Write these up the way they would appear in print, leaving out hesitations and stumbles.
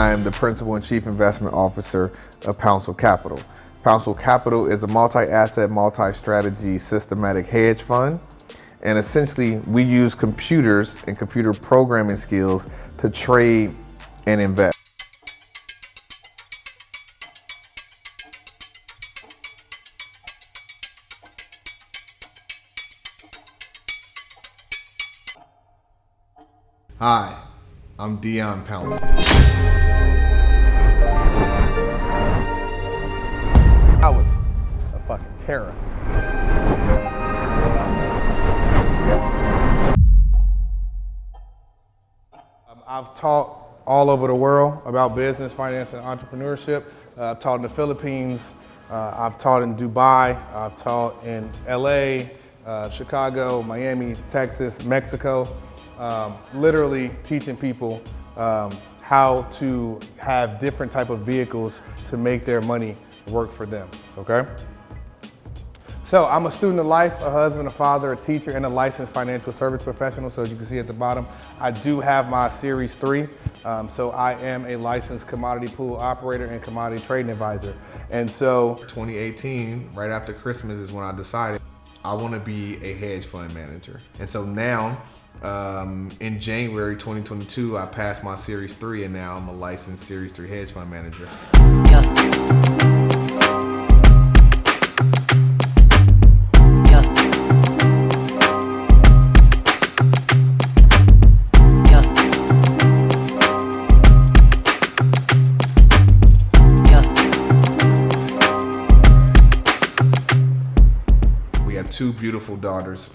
I'm the Principal and Chief Investment Officer of Pouncil Capital. Pouncil Capital is a multi-asset, multi-strategy systematic hedge fund. And essentially, we use computers and computer programming skills to trade and invest. Hi, I'm Dion Pouncil. I was a fucking terror. I've taught all over the world about business, finance, and entrepreneurship. I've taught in the Philippines. I've taught in Dubai. I've taught in LA, Chicago, Miami, Texas, Mexico. Literally teaching people how to have different type of vehicles to make their money work for them, okay? So I'm a student of life, a husband, a father, a teacher, and a licensed financial service professional. So as you can see at the bottom, I do have my Series 3. So I am a licensed commodity pool operator and commodity trading advisor. And so 2018, right after Christmas, is when I decided I want to be a hedge fund manager. And so now, in January 2022, I passed my Series 3, and now I'm a licensed Series 3 hedge fund manager. We have two beautiful daughters.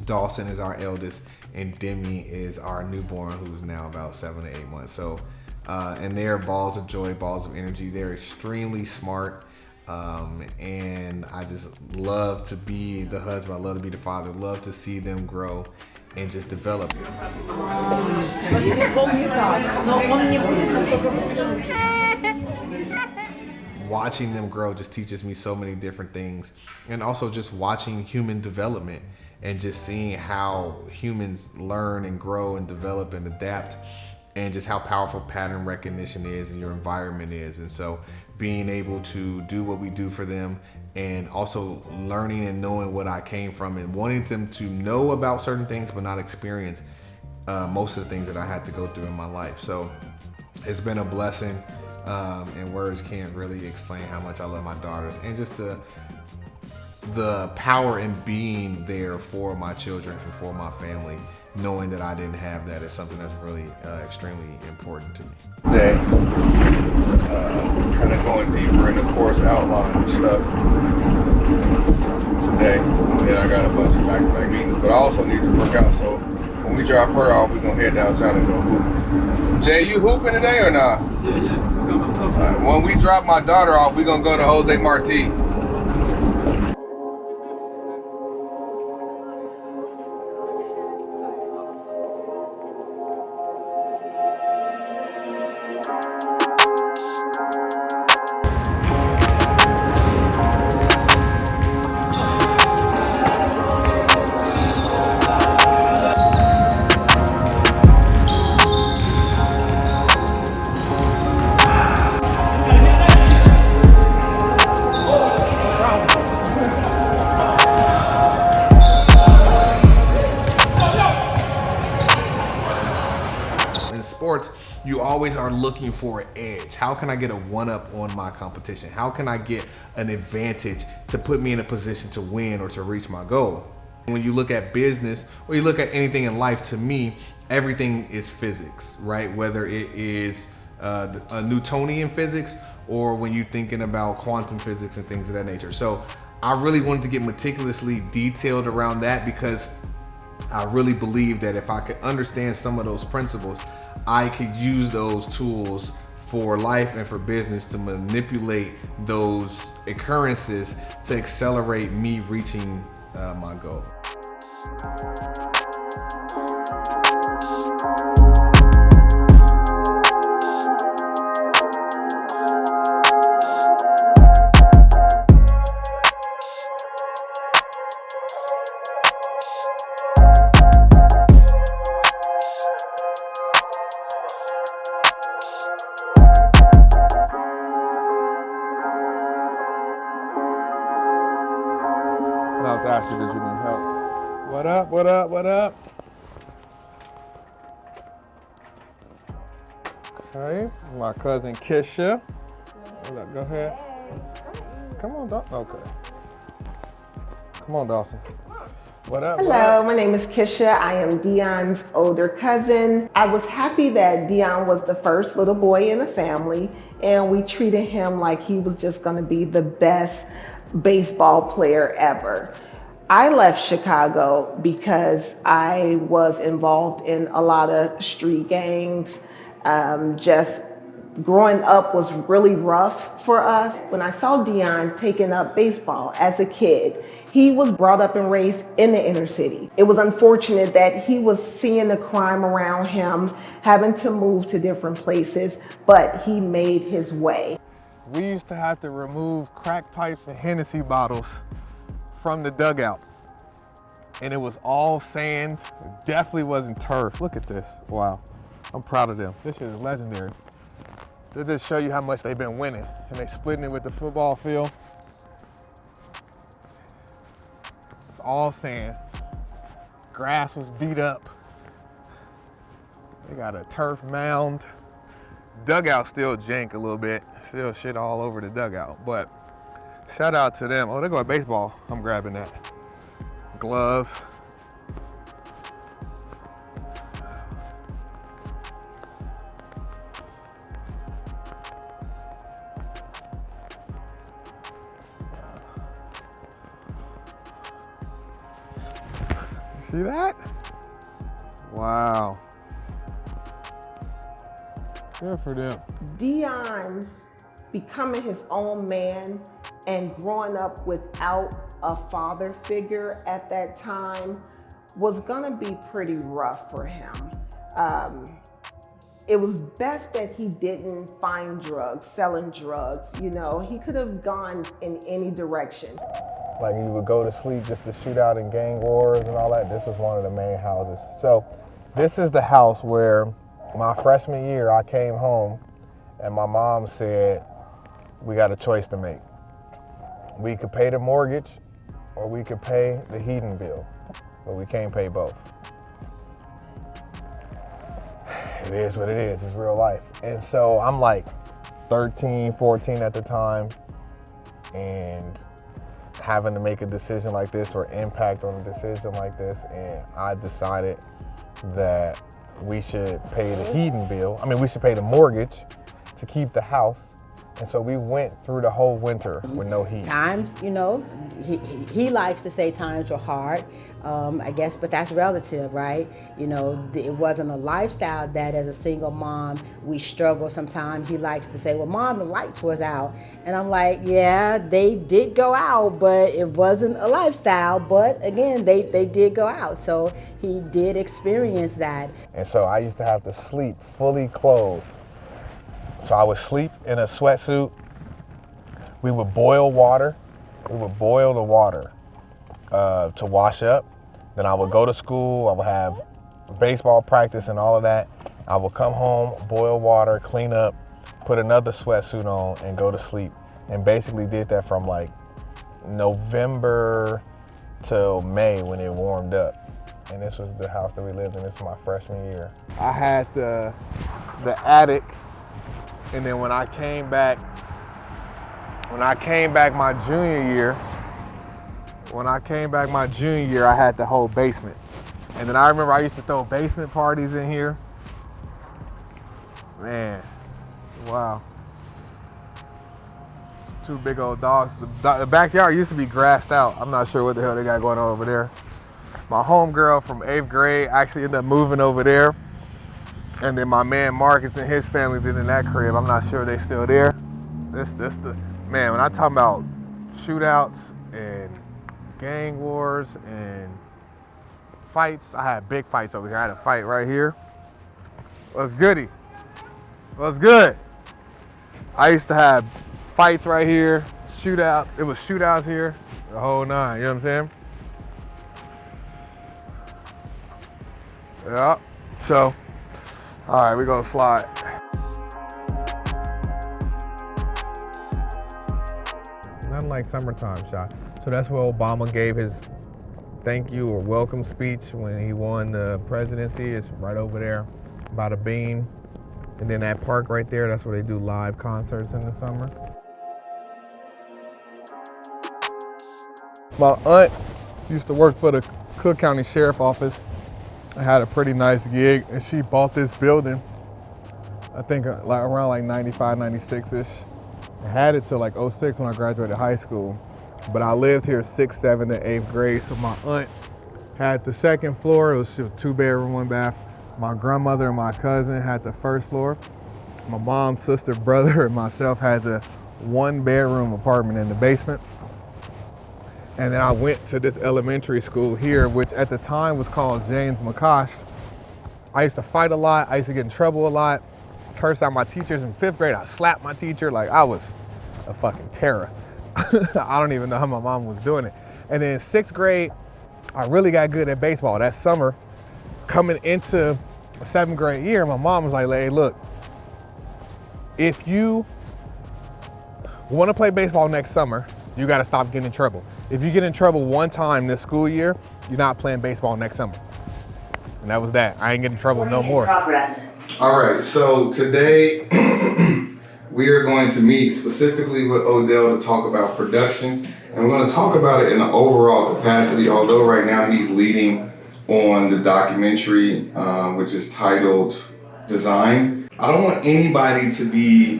Dawson is our eldest, and Demi is our newborn, who's now about 7 to 8 months. So, and they're balls of joy, balls of energy. They're extremely smart, and I just love to be the husband. I love to be the father. Love to see them grow and just develop. Watching them grow just teaches me so many different things, and also just watching human development and just seeing how humans learn and grow and develop and adapt, and just how powerful pattern recognition is and your environment is. And so being able to do what we do for them, and also learning and knowing what I came from, and wanting them to know about certain things but not experience most of the things that I had to go through in my life. So it's been a blessing, and words can't really explain how much I love my daughters, and just the power in being there for my children and for my family, knowing that I didn't have that, is something that's really extremely important to me. Today, kind of going deeper in the course outline and stuff today. And then I got a bunch of back-to-back meetings, but I also need to work out. So when we drop her off, we're gonna head downtown and go hoop. Jay, you hooping today or not? Yeah. When we drop my daughter off, we're gonna go to Jose Marti. You always are looking for an edge. How can I get a one-up on my competition? How can I get an advantage to put me in a position to win or to reach my goal? When you look at business, or you look at anything in life, to me, everything is physics, right? Whether it is a Newtonian physics, or when you're thinking about quantum physics and things of that nature. So I really wanted to get meticulously detailed around that, because I really believe that if I could understand some of those principles, I could use those tools for life and for business to manipulate those occurrences to accelerate me reaching my goal. up, what up? Okay, my cousin Kisha. What up, go ahead. Come on, Dawson. Okay. Come on, Dawson. What up? Hello, my name is Kisha. I am Dion's older cousin. I was happy that Dion was the first little boy in the family, and we treated him like he was just gonna be the best baseball player ever. I left Chicago because I was involved in a lot of street gangs. Just growing up was really rough for us. When I saw Dion taking up baseball as a kid, he was brought up and raised in the inner city. It was unfortunate that he was seeing the crime around him, having to move to different places, but he made his way. We used to have to remove crack pipes and Hennessy bottles from the dugout. And it was all sand. It definitely wasn't turf. Look at this. Wow. I'm proud of them. This shit is legendary. This just show you how much they've been winning. And they splitting it with the football field. It's all sand. Grass was beat up. They got a turf mound. Dugout still jank a little bit. Still shit all over the dugout. But shout out to them. Oh, they're going baseball. I'm grabbing that. Gloves. See that? Wow. Good for them. Dion becoming his own man and growing up without a father figure at that time was gonna be pretty rough for him. It was best that he didn't find drugs, selling drugs. You know, he could have gone in any direction. Like you would go to sleep just to shoot out in gang wars and all that. This was one of the main houses. So this is the house where my freshman year I came home and my mom said, we got a choice to make. We could pay the mortgage or we could pay the heating bill, but we can't pay both. It is what it is, it's real life. And so I'm like 13, 14 at the time, and having to make a decision like this or impact on a decision like this, and I decided that we should pay the heating bill. I mean, we should pay the mortgage to keep the house. And so we went through the whole winter with no heat. Times, you know, he likes to say times were hard, I guess, but that's relative, right? You know, it wasn't a lifestyle that as a single mom, we struggle sometimes. He likes to say, well, Mom, the lights was out. And I'm like, yeah, they did go out, but it wasn't a lifestyle. But again, they did go out. So he did experience that. And so I used to have to sleep fully clothed. So I would sleep in a sweatsuit. We would boil water. We would boil the water to wash up. Then I would go to school. I would have baseball practice and all of that. I would come home, boil water, clean up, put another sweatsuit on, and go to sleep. And basically did that from like November till May when it warmed up. And this was the house that we lived in. This was my freshman year. I had the attic. And then when I came back my junior year, I had the whole basement. And then I remember I used to throw basement parties in here. Man, wow. Two big old dogs. The backyard used to be grassed out. I'm not sure what the hell they got going on over there. My homegirl from 8th grade actually ended up moving over there. And then my man Marcus and his family did in that crib. I'm not sure they still there. This the man, when I talk about shootouts and gang wars and fights, I had big fights over here. I had a fight right here. What's goody? What's good? I used to have fights right here, shootout. It was shootouts here, the whole nine, you know what I'm saying? Yeah, so, all right, we're gonna slide. Nothing like summertime shot. So that's where Obama gave his thank you or welcome speech when he won the presidency. It's right over there by the Bean. And then that park right there, that's where they do live concerts in the summer. My aunt used to work for the Cook County Sheriff Office. I had a pretty nice gig, and she bought this building, I think like around like 95, 96-ish. I had it till like 06 when I graduated high school. But I lived here 6th, 7th, and 8th grade. So my aunt had the second floor. It was 2-bedroom, 1 bath. My grandmother and my cousin had the first floor. My mom, sister, brother, and myself had the 1-bedroom apartment in the basement. And then I went to this elementary school here, which at the time was called James McCosh. I used to fight a lot. I used to get in trouble a lot. Cursed out my teachers in 5th grade. I slapped my teacher. Like, I was a fucking terror. I don't even know how my mom was doing it. And then 6th grade, I really got good at baseball. That summer, coming into the 7th grade year, my mom was like, hey, look, if you want to play baseball next summer, you got to stop getting in trouble. If you get in trouble one time this school year, you're not playing baseball next summer. And that was that. I ain't getting in trouble no more. Progress. All right, so today we are going to meet specifically with Odell to talk about production. And we're going to talk about it in an overall capacity, although right now he's leading on the documentary, which is titled DEZIN. I don't want anybody to be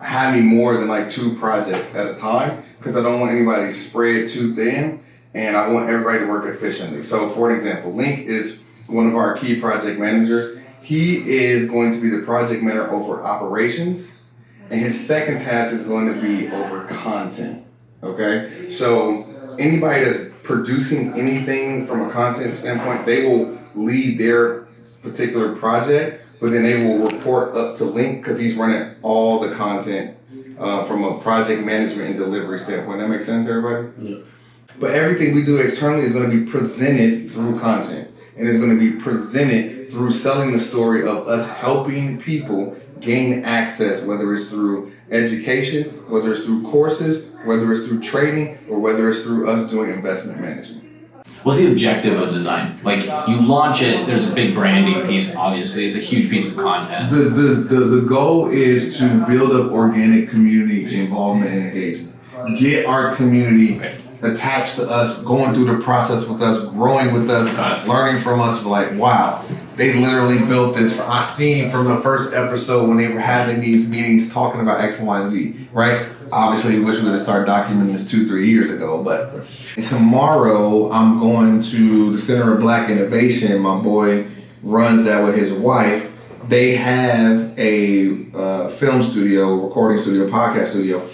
having more than like 2 projects at a time, because I don't want anybody spread too thin, and I want everybody to work efficiently. So for an example, Link is one of our key project managers. He is going to be the project manager over operations, and his second task is going to be over content, okay? So anybody that's producing anything from a content standpoint, they will lead their particular project, but then they will report up to Link because he's running all the content from a project management and delivery standpoint. That makes sense, everybody? Yeah. But everything we do externally is going to be presented through content, and it's going to be presented through selling the story of us helping people gain access, whether it's through education, whether it's through courses, whether it's through training, or whether it's through us doing investment management. What's the objective of DEZIN? Like, you launch it, there's a big branding piece, obviously. It's a huge piece of content. The goal is to build up organic community involvement and engagement. Get our community attached to us, going through the process with us, growing with us, learning from us. Like, wow, they literally built this. I seen from the first episode when they were having these meetings talking about X, Y, and Z, right? Obviously, we wish we would have started documenting this 2-3 years ago, but tomorrow I'm going to the Center of Black Innovation. My boy runs that with his wife. They have a film studio, recording studio, podcast studio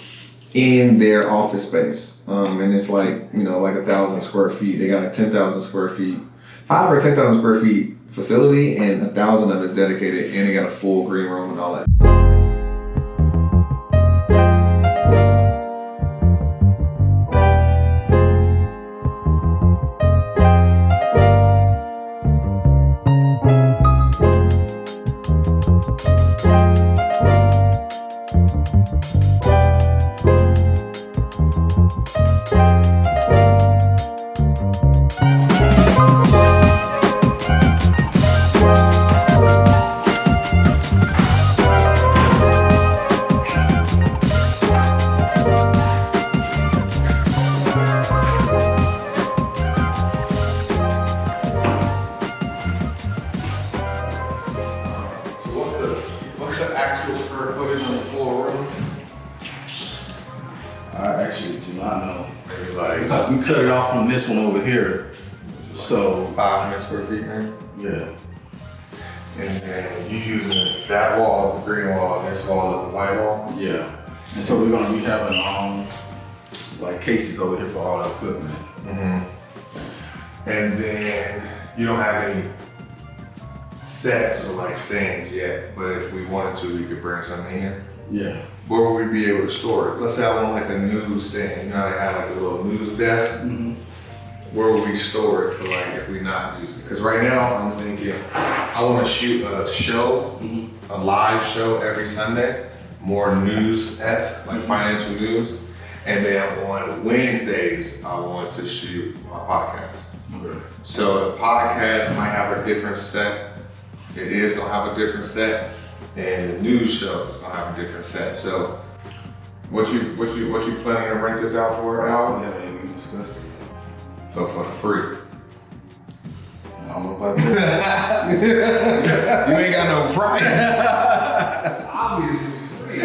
in their office space. And it's like, like 1,000 square feet. They got a 10,000 square feet, 5 or 10,000 square feet facility, and 1,000 of it's dedicated, and they got a full green room and all that. We cut it off from this one over here. So 500 square feet, man. Yeah. And then you using that wall as the green wall, this wall as the white wall? Yeah. And so we're gonna be having like cases over here for all the equipment. Mm-hmm. And then you don't have any sets or like stands yet, but if we wanted to, we could bring something in here. Yeah. Where would we be able to store it? Let's say I want like a news stand. You know how they have like a little news desk? Mm-hmm. Where would we store it for like if we not using it? Because right now I'm thinking I want to shoot a show, a live show every Sunday, more news-esque, like financial news. And then on Wednesdays, I want to shoot my podcast. Okay. So the podcast might have a different set. It is gonna have a different set, and the news show is gonna have a different set. So, what you planning to rent this out for, Al? Yeah, man, we discussed it. So for free. I don't know about that. You ain't got no price. Obviously free.